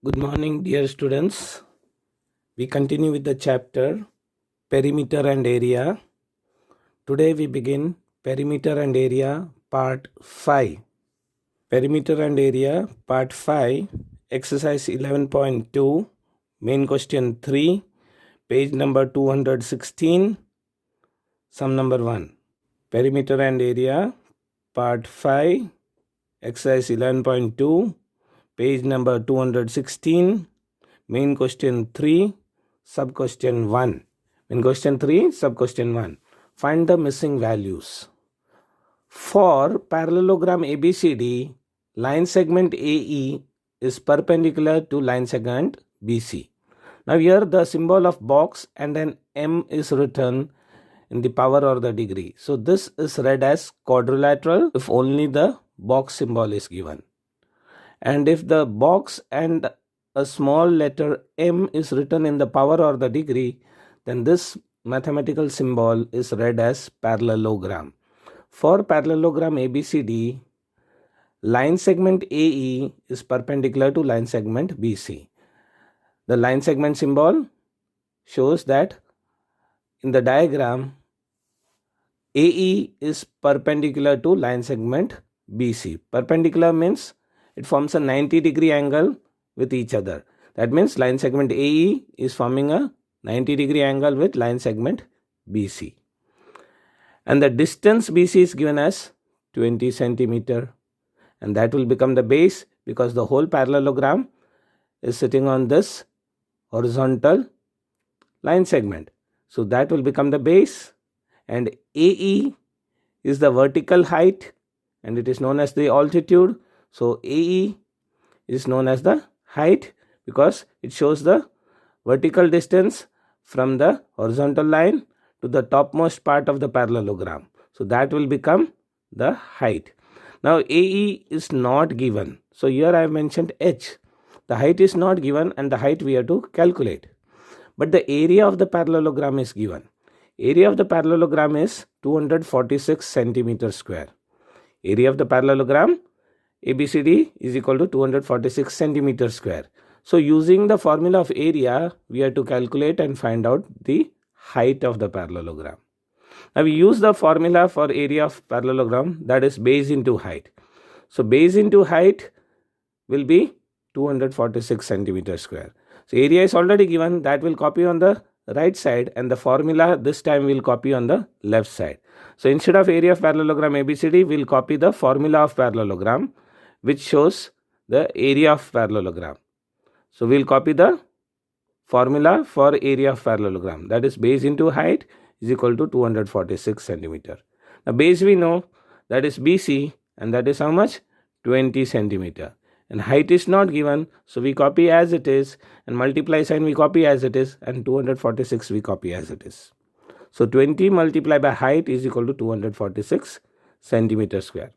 Good morning, dear students. We continue with the chapter Perimeter and Area. Today we begin Perimeter and Area Part 5. Perimeter and Area Part 5, Exercise 11.2, Main Question 3, page number 216, Sum number 1. Perimeter and Area Part 5, Exercise 11.2, page number 216, Main Question 3, Sub Question 1. In Question 3, Sub Question 1. Find the missing values. For parallelogram ABCD, line segment AE is perpendicular to line segment BC. Now here the symbol of box and an M is written in the power or the degree. So this is read as quadrilateral if only the box symbol is given. And if the box and a small letter M is written in the power or the degree, then this mathematical symbol is read as parallelogram. For parallelogram ABCD, line segment AE is perpendicular to line segment BC. The line segment symbol shows that in the diagram, AE is perpendicular to line segment BC. Perpendicular means it forms a 90-degree angle with each other. That means line segment AE is forming a 90-degree angle with line segment BC. And the distance BC is given as 20 centimeter. And that will become the base because the whole parallelogram is sitting on this horizontal line segment. So that will become the base. And AE is the vertical height and it is known as the altitude. So AE is known as the height because it shows the vertical distance from the horizontal line to the topmost part of the parallelogram. So that will become the height. Now AE is not given. So here I have mentioned H. The height is not given and the height we have to calculate. But the area of the parallelogram is given. Area of the parallelogram is 246 centimeter square. Area of the parallelogram ABCD is equal to 246 centimeter square. So using the formula of area, we have to calculate and find out the height of the parallelogram. Now we use the formula for area of parallelogram, that is base into height. So base into height will be 246 centimeter square. So area is already given, that will copy on the right side and the formula this time will copy on the left side. So instead of area of parallelogram ABCD, we will copy the formula of parallelogram which shows the area of parallelogram. So we will copy the formula for area of parallelogram, that is base into height is equal to 246 centimeter. Now base we know, that is BC, and that is how much? 20 centimeter. And height is not given, so we copy as it is, and multiply sign we copy as it is, and 246 we copy as it is. So 20 multiplied by height is equal to 246 centimeter square.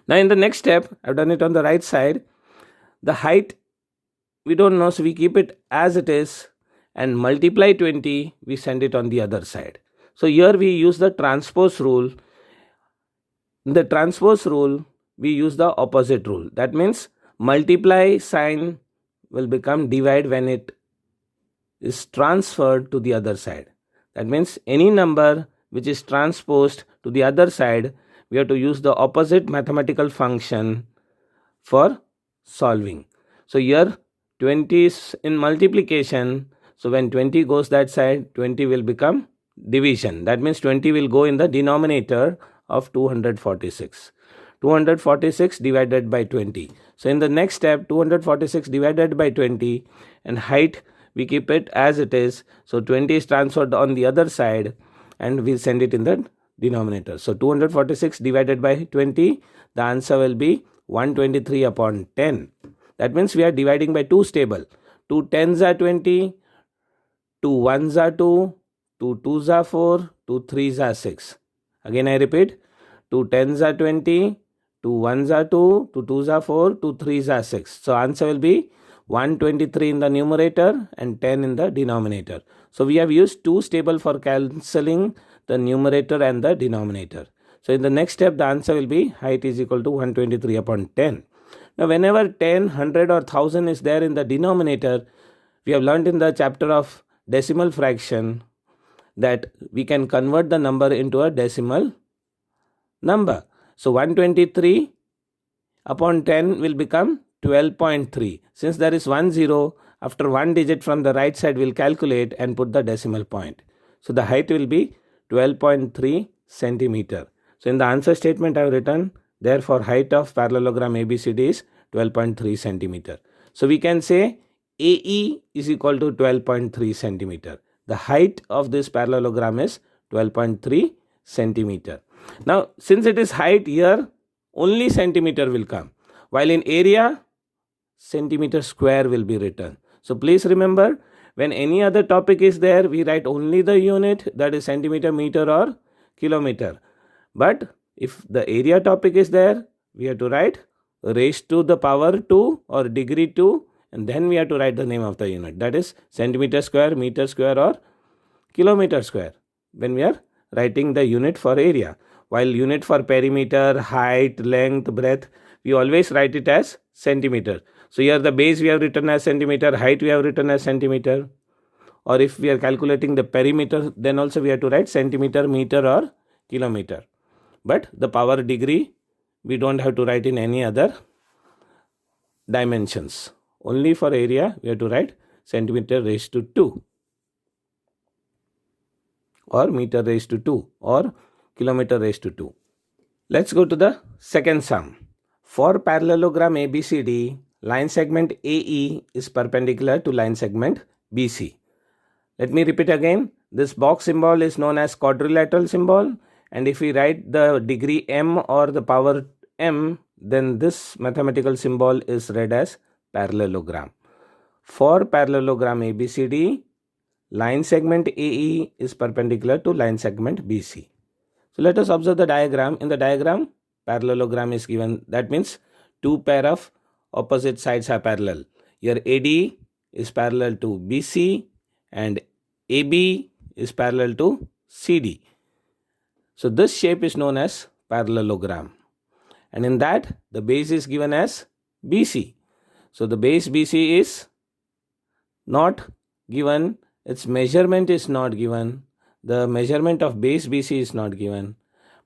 Now in the next step, I have done it on the right side. The height we don't know, so we keep it as it is and multiply 20, we send it on the other side. So here we use the transpose rule. In the transpose rule, we use the opposite rule. That means multiply sign will become divide when it is transferred to the other side. That means any number which is transposed to the other side, we have to use the opposite mathematical function for solving. So here 20 is in multiplication. So when 20 goes that side, 20 will become division. That means 20 will go in the denominator of 246. 246 divided by 20. So in the next step, 246 divided by 20 and height we keep it as it is. So 20 is transferred on the other side and we send it in the denominator. So 246 divided by 20, the answer will be 123 upon 10. That means we are dividing by 2 stable. 2 10s are 20, 2 1s are 2, 2 2s are 4, 2 3s are 6. Again I repeat, 2 10s are 20, 2 1s are 2, 2 2s are 4, 2 3s are 6. So answer will be 123 in the numerator and 10 in the denominator. So we have used 2 stable for cancelling the numerator and the denominator. So in the next step, the answer will be height is equal to 123 upon 10. Now whenever 10, 100 or 1000 is there in the denominator, we have learned in the chapter of decimal fraction that we can convert the number into a decimal number. So 123 upon 10 will become 12.3. Since there is 1 0, after one digit from the right side we'll calculate and put the decimal point. So the height will be 12.3 centimeter. So in the answer statement I have written, therefore height of parallelogram ABCD is 12.3 centimeter. So we can say AE is equal to 12.3 centimeter. The height of this parallelogram is 12.3 centimeter. Now since it is height, here only centimeter will come, while in area centimeter square will be written. So please remember, when any other topic is there, we write only the unit, that is centimeter, meter or kilometer. But if the area topic is there, we have to write raised to the power 2 or degree 2, and then we have to write the name of the unit, that is centimeter square, meter square or kilometer square, when we are writing the unit for area. While unit for perimeter, height, length, breadth, we always write it as centimeter. So here the base we have written as centimeter, height we have written as centimeter. Or if we are calculating the perimeter, then also we have to write centimeter, meter or kilometer. But the power degree, we don't have to write in any other dimensions. Only for area, we have to write centimeter raised to 2 or meter raised to 2 or kilometer raised to 2. Let's go to the second sum. For parallelogram ABCD, line segment AE is perpendicular to line segment BC. Let me repeat again. This box symbol is known as quadrilateral symbol, and if we write the degree m or the power m, then this mathematical symbol is read as parallelogram. For parallelogram ABCD, line segment AE is perpendicular to line segment BC. So let us observe the diagram. In the diagram, parallelogram is given. That means two pair of opposite sides are parallel. Here AD is parallel to BC and AB is parallel to CD. So this shape is known as parallelogram. And in that, the base is given as BC. So the base BC is not given. Its measurement is not given. The measurement of base BC is not given,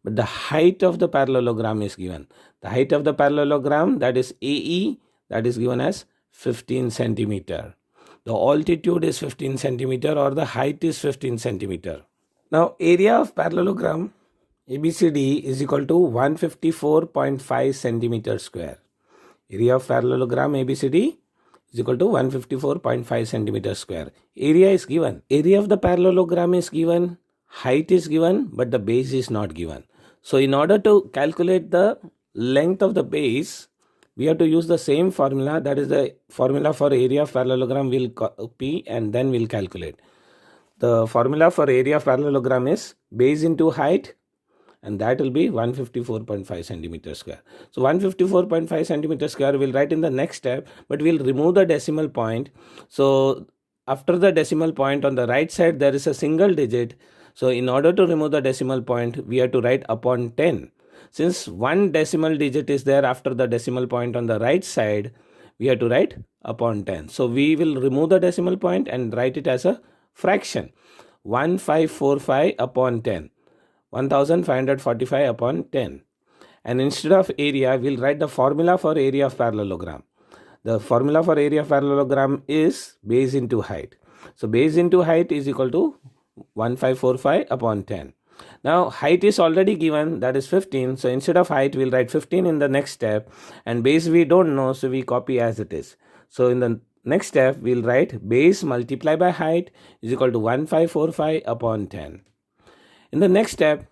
but the height of the parallelogram is given. The height of the parallelogram, that is AE, that is given as 15 centimeter. The altitude is 15 centimeter or the height is 15 centimeter. Now area of parallelogram ABCD is equal to 154.5 centimeter square. Area of parallelogram ABCD is equal to 154.5 centimeter square. Area is given. Area of the parallelogram is given. Height is given, but the base is not given. So in order to calculate the length of the base, we have to use the same formula. That is the formula for area of parallelogram. We'll copy and then we'll calculate. The formula for area of parallelogram is base into height, and that will be 154.5 centimeter square. So 154.5 centimeter square we'll write in the next step, but we'll remove the decimal point. So after the decimal point on the right side, there is a single digit. So in order to remove the decimal point, we have to write upon 10. Since one decimal digit is there after the decimal point on the right side, we have to write upon 10. So we will remove the decimal point and write it as a fraction. 1545 upon 10. 1545 upon 10. And instead of area, we'll write the formula for area of parallelogram. The formula for area of parallelogram is base into height. So base into height is equal to 1545 upon 10. Now height is already given, that is 15. So instead of height, we'll write 15 in the next step. And base we don't know, so we copy as it is. So in the next step, we'll write base multiplied by height is equal to 1545 upon 10. In the next step,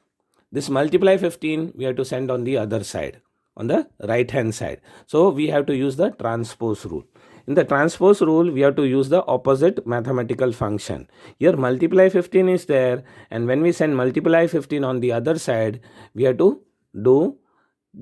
this multiply 15, we have to send on the other side, on the right hand side. So we have to use the transpose rule. In the transpose rule, we have to use the opposite mathematical function. Here multiply 15 is there, and when we send multiply 15 on the other side, we have to do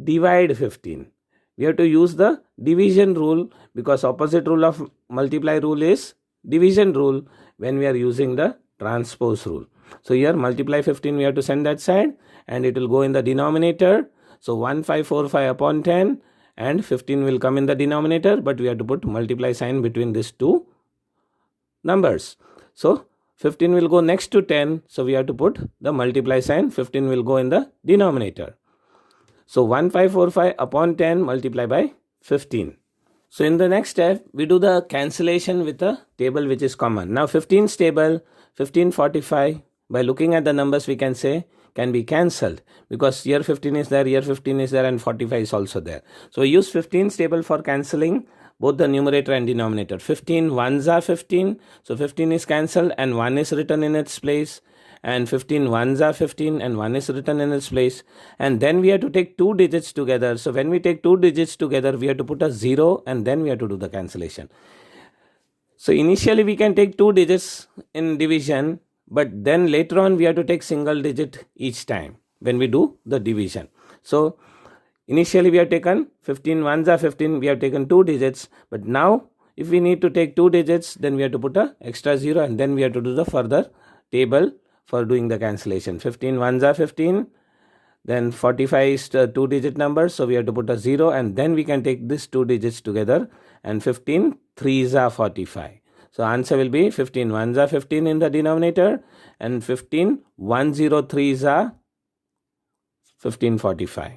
divide 15. We have to use the division rule, because opposite rule of multiply rule is division rule when we are using the transpose rule. So here multiply 15 we have to send that side, and it will go in the denominator. So 1545 upon 10, and 15 will come in the denominator, but we have to put multiply sign between these two numbers. So 15 will go next to 10, so we have to put the multiply sign. 15 will go in the denominator. So 1545 upon 10 multiply by 15. So in the next step, we do the cancellation with a table which is common. Now 15 is table, 1545, by looking at the numbers we can say can be cancelled, because here 15 is there, here 15 is there, and 45 is also there. So we use 15 table for cancelling both the numerator and denominator. 15 ones are 15, so 15 is cancelled and 1 is written in its place, and 15 ones are 15 and 1 is written in its place. And then we have to take two digits together. So when we take two digits together, we have to put a 0 and then we have to do the cancellation. So initially we can take two digits in division, but then later on we have to take single digit each time when we do the division. So initially we have taken 15 ones are 15, we have taken two digits, but now if we need to take two digits, then we have to put a extra 0 and then we have to do the further table for doing the cancellation. 15 ones are 15, then 45 is the two digit number, so we have to put a 0 and then we can take these two digits together, and 15 threes are 45. So answer will be 15 ones are 15 in the denominator and 15 103s are 1545.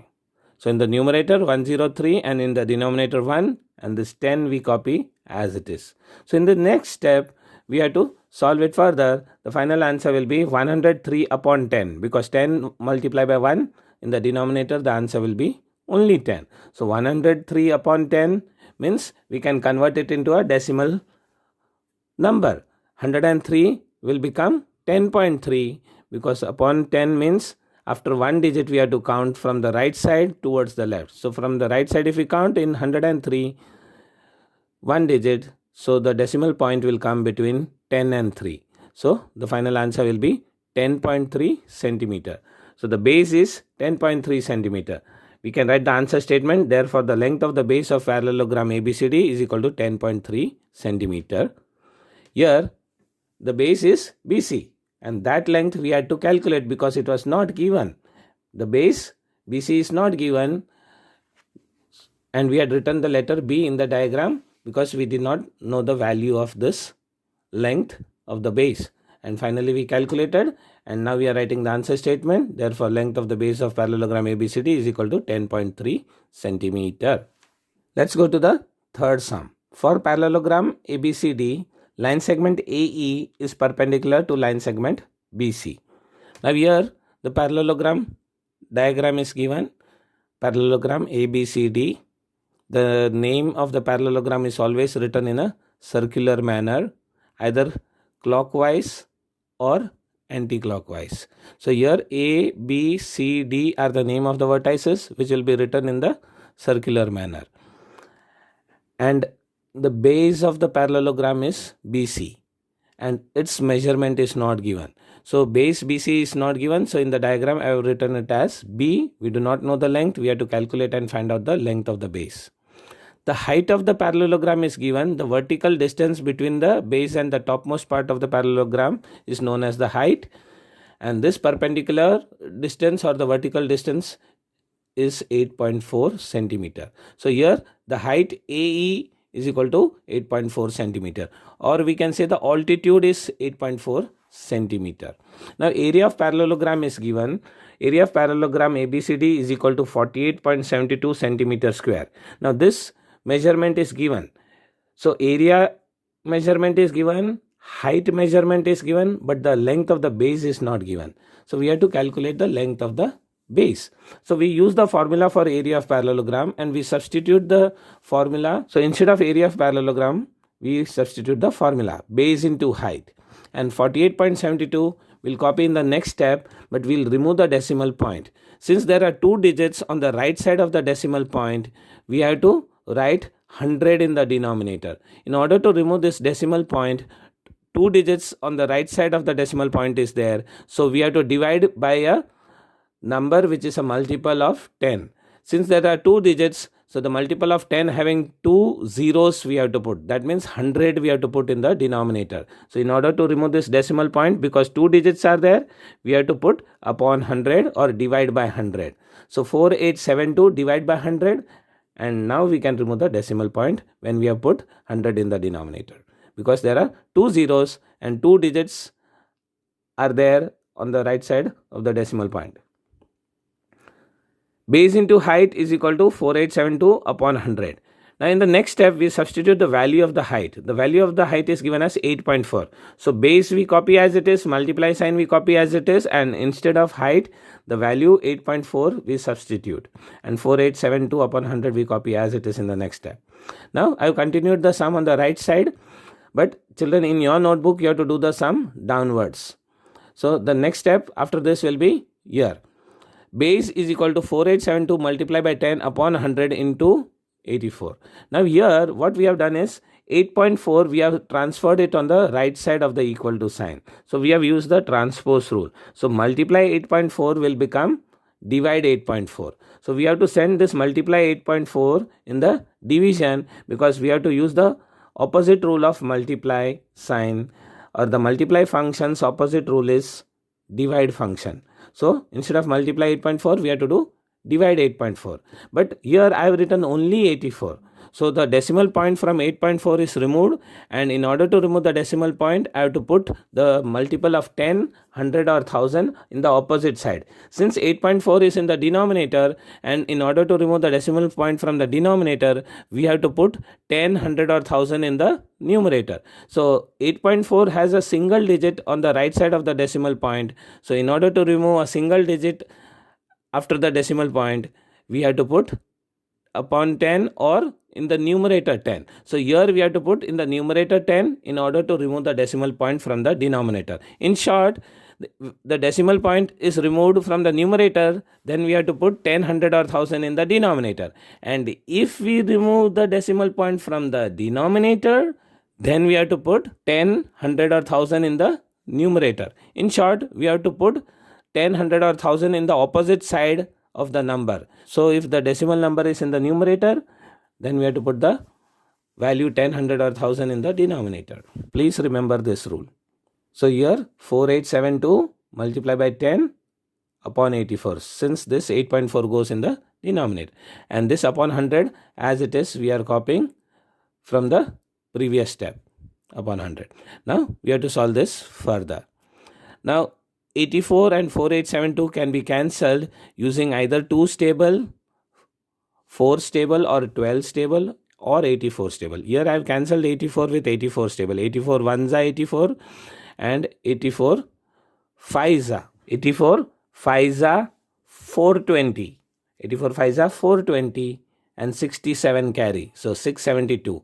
So in the numerator 103 and in the denominator 1, and this 10 we copy as it is. So in the next step we have to solve it further. The final answer will be 103 upon 10, because 10 multiplied by 1 in the denominator, the answer will be only 10. So 103 upon 10 means we can convert it into a decimal number. 103 will become 10.3, because upon 10 means after one digit we have to count from the right side towards the left. So from the right side if we count in 103 one digit, so the decimal point will come between 10 and 3. So the final answer will be 10.3 centimeter. So the base is 10.3 centimeter. We can write the answer statement. Therefore the length of the base of parallelogram ABCD is equal to 10.3 centimeter. Here the base is BC, and that length we had to calculate because it was not given. The base BC is not given, and we had written the letter B in the diagram because we did not know the value of this length of the base. And finally we calculated, and now we are writing the answer statement. Therefore length of the base of parallelogram ABCD is equal to 10.3 centimeter. Let's go to the third sum. For parallelogram ABCD, line segment AE is perpendicular to line segment BC. Now here the parallelogram diagram is given. Parallelogram ABCD. The name of the parallelogram is always written in a circular manner, either clockwise or anti-clockwise. So here A, B, C, D are the name of the vertices which will be written in the circular manner. And the base of the parallelogram is BC and its measurement is not given. So base BC is not given. So in the diagram I have written it as B. We do not know the length. We have to calculate and find out the length of the base. The height of the parallelogram is given. The vertical distance between the base and the topmost part of the parallelogram is known as the height. And this perpendicular distance or the vertical distance is 8.4 centimeter. So here the height AE is equal to 8.4 centimeter, or we can say the altitude is 8.4 centimeter. Now area of parallelogram is given. Area of parallelogram ABCD is equal to 48.72 centimeter square. Now this measurement is given. So area measurement is given, height measurement is given, but the length of the base is not given. So we have to calculate the length of the base. So we use the formula for area of parallelogram and we substitute the formula. So instead of area of parallelogram, we substitute the formula base into height, and 48.72 we'll copy in the next step, but we'll remove the decimal point. Since there are two digits on the right side of the decimal point, we have to write 100 in the denominator. In order to remove this decimal point, two digits on the right side of the decimal point is there. So we have to divide by a number which is a multiple of 10. Since there are two digits, so the multiple of 10 having two zeros we have to put. That means 100 we have to put in the denominator. So in order to remove this decimal point, because two digits are there, we have to put upon 100 or divide by 100. So 4872 divide by 100, and now we can remove the decimal point when we have put 100 in the denominator, because there are 2 zeros and 2 digits are there on the right side of the decimal point. Base into height is equal to 4872 upon 100. Now in the next step, we substitute the value of the height. The value of the height is given as 8.4. So base we copy as it is, multiply sign we copy as it is, and instead of height, the value 8.4 we substitute, and 4872 upon 100 we copy as it is in the next step. Now I have continued the sum on the right side, but children, in your notebook you have to do the sum downwards. So the next step after this will be here. Base is equal to 4872 multiplied by 10 upon 100 into 84. Now here what we have done is 8.4 we have transferred it on the right side of the equal to sign. So we have used the transpose rule. So multiply 8.4 will become divide 8.4. So we have to send this multiply 8.4 in the division, because we have to use the opposite rule of multiply sign, or the multiply function's opposite rule is divide function. So instead of multiply 8.4 we have to do divide 8.4, but here I have written only 84. So the decimal point from 8.4 is removed, and in order to remove the decimal point I have to put the multiple of 10, 100 or 1000 in the opposite side. Since 8.4 is in the denominator, and in order to remove the decimal point from the denominator we have to put 10, 100 or 1000 in the numerator. So 8.4 has a single digit on the right side of the decimal point. So in order to remove a single digit after the decimal point, we have to put upon 10 or in the numerator 10. So here we have to put in the numerator 10 in order to remove the decimal point from the denominator. In short, the decimal point is removed from the numerator, then we have to put 10, 100 or 1000 in the denominator. And if we remove the decimal point from the denominator, then we have to put 10, 100 or 1000 in the numerator. In short, we have to put 10, 100 or 1000 in the opposite side of the number. So if the decimal number is in the numerator, then we have to put the value 10, 100 or 1000 in the denominator. Please remember this rule. So here 4872 multiplied by 10 upon 84, since this 8.4 goes in the denominator, and this upon 100 as it is we are copying from the previous step upon 100. Now we have to solve this further. Now 84 and 4872 can be cancelled using either 2 stable, 4 stable or 12 stable or 84 stable. Here I have cancelled 84 with 84 stable. 84 1s are 84 and 84 5s are 84 5s are 420. 84 5s are 420 and 67 carry. So 672.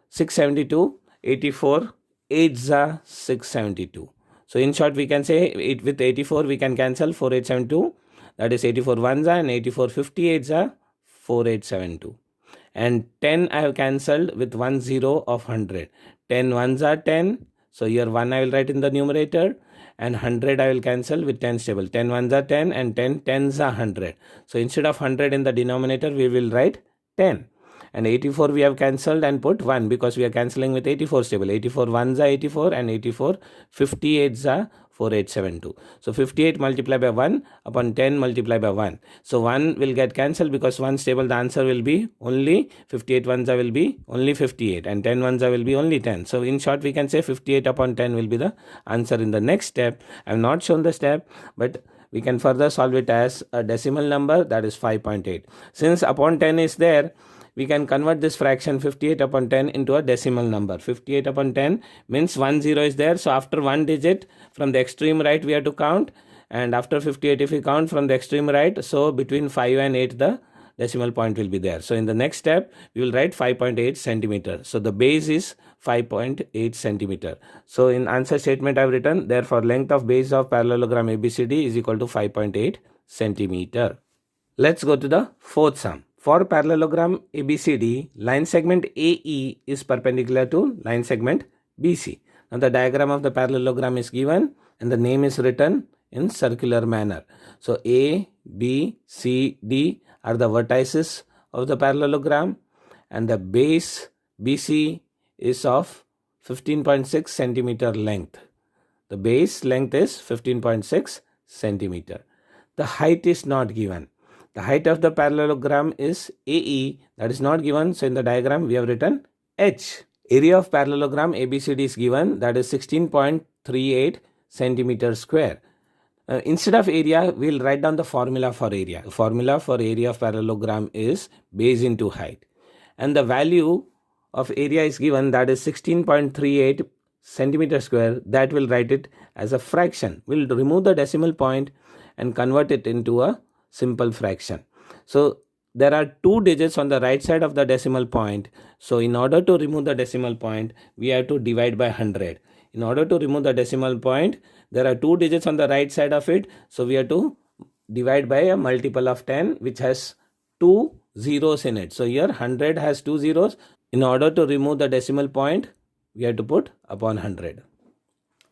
672, 84 8s are 672. So in short we can say with 84 we can cancel 4872, that is 84 1s are, and 84 58s are 4872. And 10 I have cancelled with 1 0 of 100. 10 1s are 10. So here 1 I will write in the numerator, and 100 I will cancel with 10 stable. 10 1s are 10 and 10 10s are 100. So instead of 100 in the denominator we will write 10. And 84 we have cancelled and put 1, because we are cancelling with 84 stable. 84 1s are 84 and 84 58s are 4872. So 58 multiplied by 1 upon 10 multiplied by 1. So 1 will get cancelled because 1 stable, the answer will be only 58 1s will be only 58 and 10 1s will be only 10. So in short we can say 58 upon 10 will be the answer in the next step. I have not shown the step, but we can further solve it as a decimal number, that is 5.8. Since upon 10 is there, we can convert this fraction 58 upon 10 into a decimal number. 58 upon 10 means 1 0 is there. So after one digit from the extreme right we have to count, and after 58 if we count from the extreme right, so between 5 and 8 the decimal point will be there. So in the next step we will write 5.8 centimeter. So the base is 5.8 centimeter. So in answer statement I have written, therefore length of base of parallelogram ABCD is equal to 5.8 centimeter. Let's go to the fourth sum. For parallelogram ABCD, line segment AE is perpendicular to line segment BC. Now the diagram of the parallelogram is given and the name is written in circular manner. So A, B, C, D are the vertices of the parallelogram, and the base BC is of 15.6 centimeter length. The base length is 15.6 centimeter. The height is not given. The height of the parallelogram is AE, that is not given, so in the diagram we have written H. Area of parallelogram ABCD is given, that is 16.38 centimeter square. Instead of area, we will write down the formula for area. The formula for area of parallelogram is base into height. And the value of area is given, that is 16.38 centimeter square. That will write it as a fraction. We'll remove the decimal point and convert it into a simple fraction. So there are 2 digits on the right side of the decimal point. So in order to remove the decimal point, we have to divide by 100. In order to remove the decimal point, there are 2 digits on the right side of it. So we have to divide by a multiple of 10, which has 2 zeros in it. So here 100 has 2 zeros. In order to remove the decimal point, we have to put upon 100.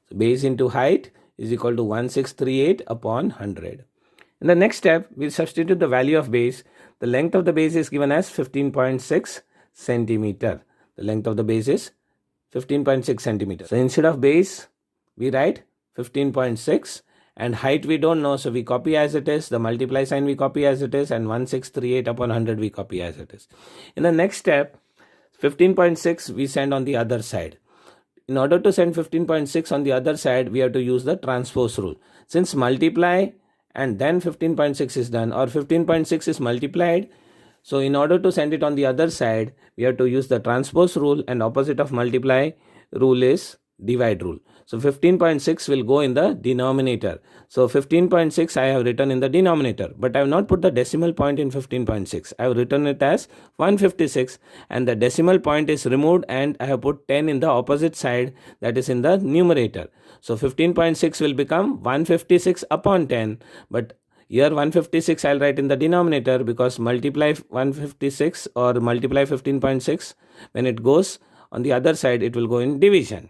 So base into height is equal to 1638 upon 100. In the next step, we'll substitute the value of base. The length of the base is given as 15.6 centimeter. The length of the base is 15.6 centimeter. So instead of base, we write 15.6, and height we don't know, so we copy as it is. The multiply sign we copy as it is, and 1638 upon 100 we copy as it is. In the next step, 15.6 we send on the other side. In order to send 15.6 on the other side, we have to use the transpose rule. Since multiply and then 15.6 is done, or 15.6 is multiplied, so in order to send it on the other side, we have to use the transpose rule, and opposite of multiply rule is divide rule. So 15.6 will go in the denominator. So 15.6 I have written in the denominator, but I have not put the decimal point in 15.6. I have written it as 156, and the decimal point is removed, and I have put 10 in the opposite side, that is in the numerator. So 15.6 will become 156 upon 10, but here 156 I'll write in the denominator, because multiply 156 or multiply 15.6, when it goes on the other side, it will go in division.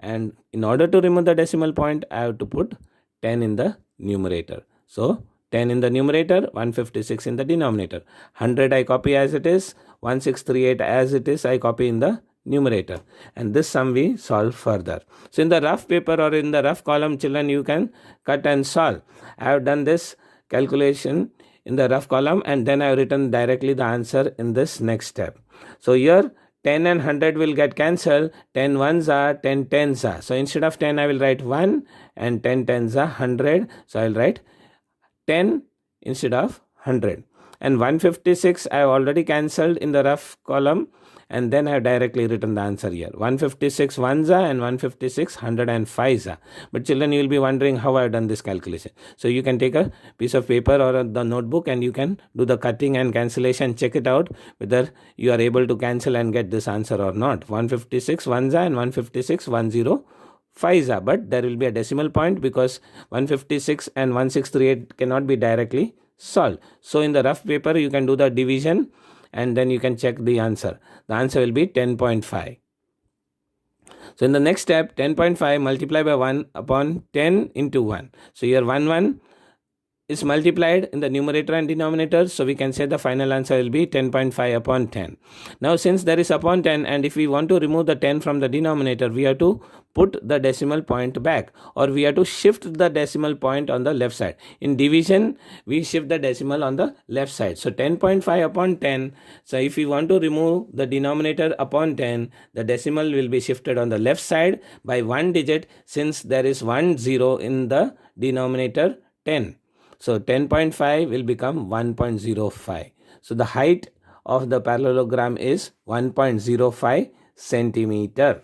And in order to remove the decimal point, I have to put 10 in the numerator. So 10 in the numerator, 156 in the denominator. 100 I copy as it is, 1638 as it is I copy in the numerator. And this sum we solve further. So in the rough paper or in the rough column, children, you can cut and solve. I have done this calculation in the rough column, and then I have written directly the answer in this next step. So here 10 and 100 will get cancelled. 10 ones are, 10 tens are. So instead of 10, I will write 1, and 10 tens are 100. So I will write 10 instead of 100. And 156 I have already cancelled in the rough column, and then I have directly written the answer here. 156 ones are, and 156 105 are. But children, you will be wondering how I have done this calculation. So you can take a piece of paper or the notebook, and you can do the cutting and cancellation. Check it out whether you are able to cancel and get this answer or not. 156 ones are, and 156 105 are. But there will be a decimal point, because 156 and 1638 cannot be directly solved. So in the rough paper, you can do the division, and then you can check the answer. The answer will be 10.5. So in the next step, 10.5 multiply by 1 upon 10 into 1. So here 1 is multiplied in the numerator and denominator. So we can say the final answer will be 10.5 upon 10. Now since there is upon 10, and if we want to remove the 10 from the denominator, we have to put the decimal point back, or we have to shift the decimal point on the left side. In division, we shift the decimal on the left side. So 10.5 upon 10. So if we want to remove the denominator upon 10, the decimal will be shifted on the left side by 1 digit, since there is 1 0 in the denominator 10. So 10.5 will become 1.05. So the height of the parallelogram is 1.05 centimeter.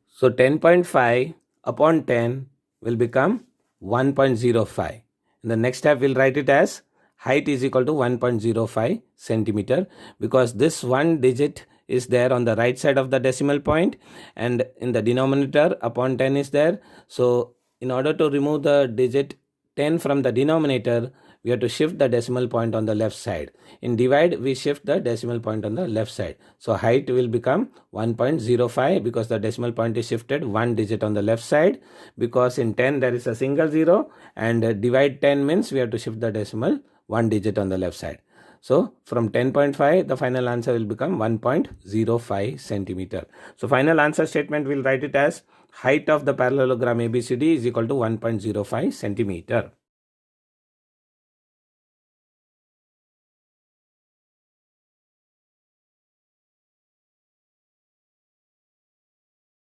So 10.5 upon 10 will become 1.05. In the next step, we'll write it as height is equal to 1.05 centimeter, because this 1 digit is there on the right side of the decimal point, and in the denominator upon 10 is there. So in order to remove the digit 10 from the denominator, we have to shift the decimal point on the left side. In divide, we shift the decimal point on the left side. So height will become 1.05, because the decimal point is shifted 1 digit on the left side, because in 10 there is a single 0, and divide 10 means we have to shift the decimal 1 digit on the left side. So from 10.5, the final answer will become 1.05 centimeter. So final answer statement, we'll write it as height of the parallelogram ABCD is equal to 1.05 centimeter.